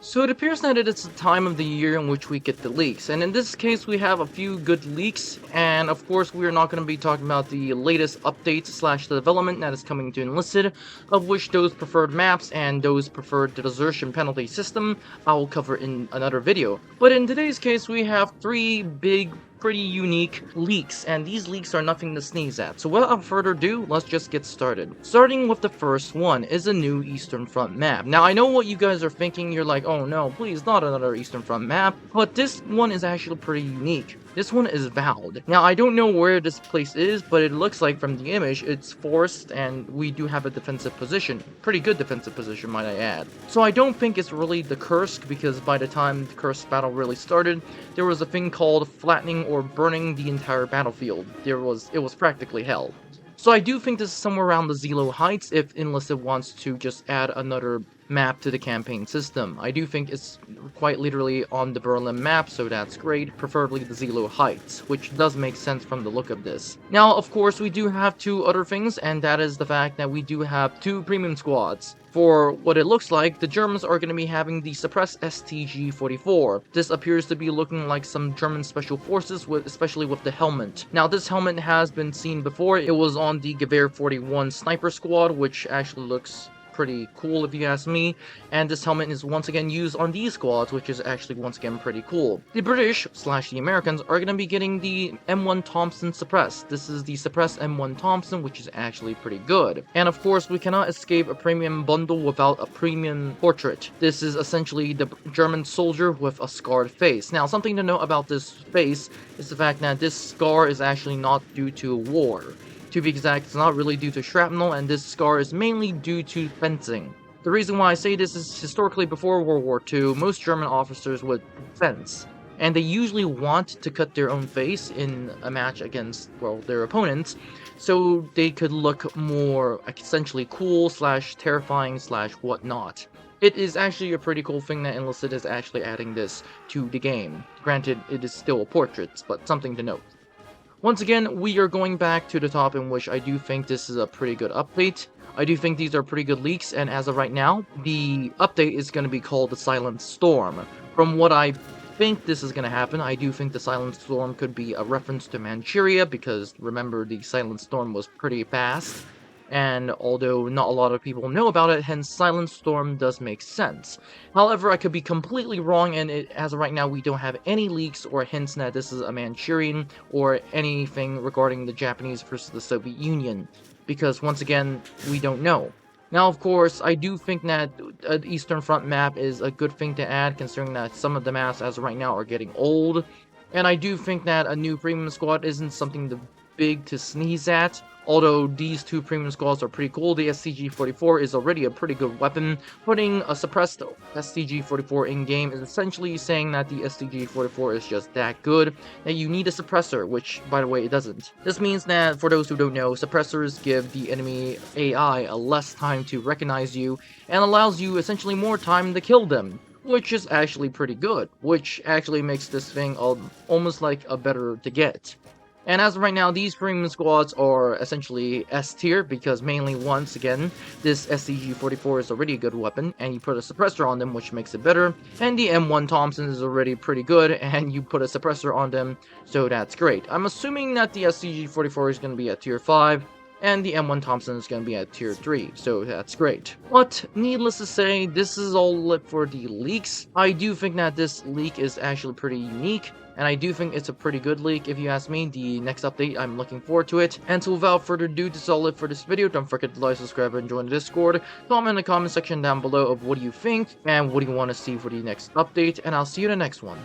So it appears that it is the time of the year in which we get the leaks, and in this case we have a few good leaks, and of course we are not going to be talking about the latest updates slash the development that is coming to Enlisted, of which those preferred maps and those preferred the desertion penalty system I will cover in another video. But in today's case we have three big pretty unique leaks, and these leaks are nothing to sneeze at. So without further ado, let's just get started. Starting with the first one is a new Eastern Front map. Now I know what you guys are thinking, you're like, oh no, please not another Eastern Front map, but this one is actually pretty unique. This one is Vowed. Now I don't know where this place is, but it looks like from the image it's forest and we do have a defensive position. Pretty good defensive position, might I add. So I don't think it's really the Kursk, because by the time the Kursk battle really started, there was a thing called flattening or burning the entire battlefield. It was practically hell. So I do think this is somewhere around the Zelo Heights if Enlisted wants to just add another map to the campaign system. I do think it's quite literally on the Berlin map, so that's great, preferably the Zelo Heights, which does make sense from the look of this. Now, of course, we do have two other things, and that is the fact that we do have two premium squads. For what it looks like, the Germans are going to be having the suppressed STG-44. This appears to be looking like some German special forces, especially with the helmet. Now, this helmet has been seen before. It was on the Gewehr 41 sniper squad, which actually looks pretty cool if you ask me, and this helmet is once again used on these squads, which is actually once again pretty cool. The British slash the Americans are going to be getting the M1 Thompson suppressed. This is the suppressed M1 Thompson, which is actually pretty good. And of course, we cannot escape a premium bundle without a premium portrait. This is essentially the German soldier with a scarred face. Now, something to note about this face is the fact that this scar is actually not due to war. To be exact, it's not really due to shrapnel, and this scar is mainly due to fencing. The reason why I say this is historically before World War II, most German officers would fence, and they usually want to cut their own face in a match against, well, their opponents, so they could look more essentially cool slash terrifying slash whatnot. It is actually a pretty cool thing that Enlisted is actually adding this to the game. Granted, it is still a portrait, but something to note. Once again, we are going back to the top, in which I do think this is a pretty good update. I do think these are pretty good leaks, and as of right now, the update is going to be called the Silent Storm. From what I think this is going to happen, I do think the Silent Storm could be a reference to Manchuria, because remember, the Silent Storm was pretty fast. And although not a lot of people know about it, hence Silent Storm does make sense. However, I could be completely wrong, and as of right now we don't have any leaks or hints that this is a Manchurian or anything regarding the Japanese versus the Soviet Union, because once again, we don't know. Now, of course, I do think that an Eastern Front map is a good thing to add, considering that some of the maps as of right now are getting old, and I do think that a new premium squad isn't something big to sneeze at. Although these two premium squads are pretty cool, the STG-44 is already a pretty good weapon. Putting a suppressed STG-44 in-game is essentially saying that the STG-44 is just that good, that you need a suppressor, which, by the way, it doesn't. This means that, for those who don't know, suppressors give the enemy AI a less time to recognize you, and allows you essentially more time to kill them, which is actually pretty good, which actually makes this thing almost like a better to get. And as of right now, these premium squads are essentially S tier, because mainly, once again, this STG-44 is already a good weapon, and you put a suppressor on them, which makes it better, and the M1 Thompson is already pretty good, and you put a suppressor on them, so that's great. I'm assuming that the STG-44 is going to be at tier 5, and the M1 Thompson is going to be at tier 3, so that's great. But, needless to say, this is all it for the leaks. I do think that this leak is actually pretty unique, and I do think it's a pretty good leak if you ask me. The next update, I'm looking forward to it. And so without further ado, this is all it for this video. Don't forget to like, subscribe, and join the Discord. Comment in the comment section down below of what do you think, and what do you want to see for the next update, and I'll see you in the next one.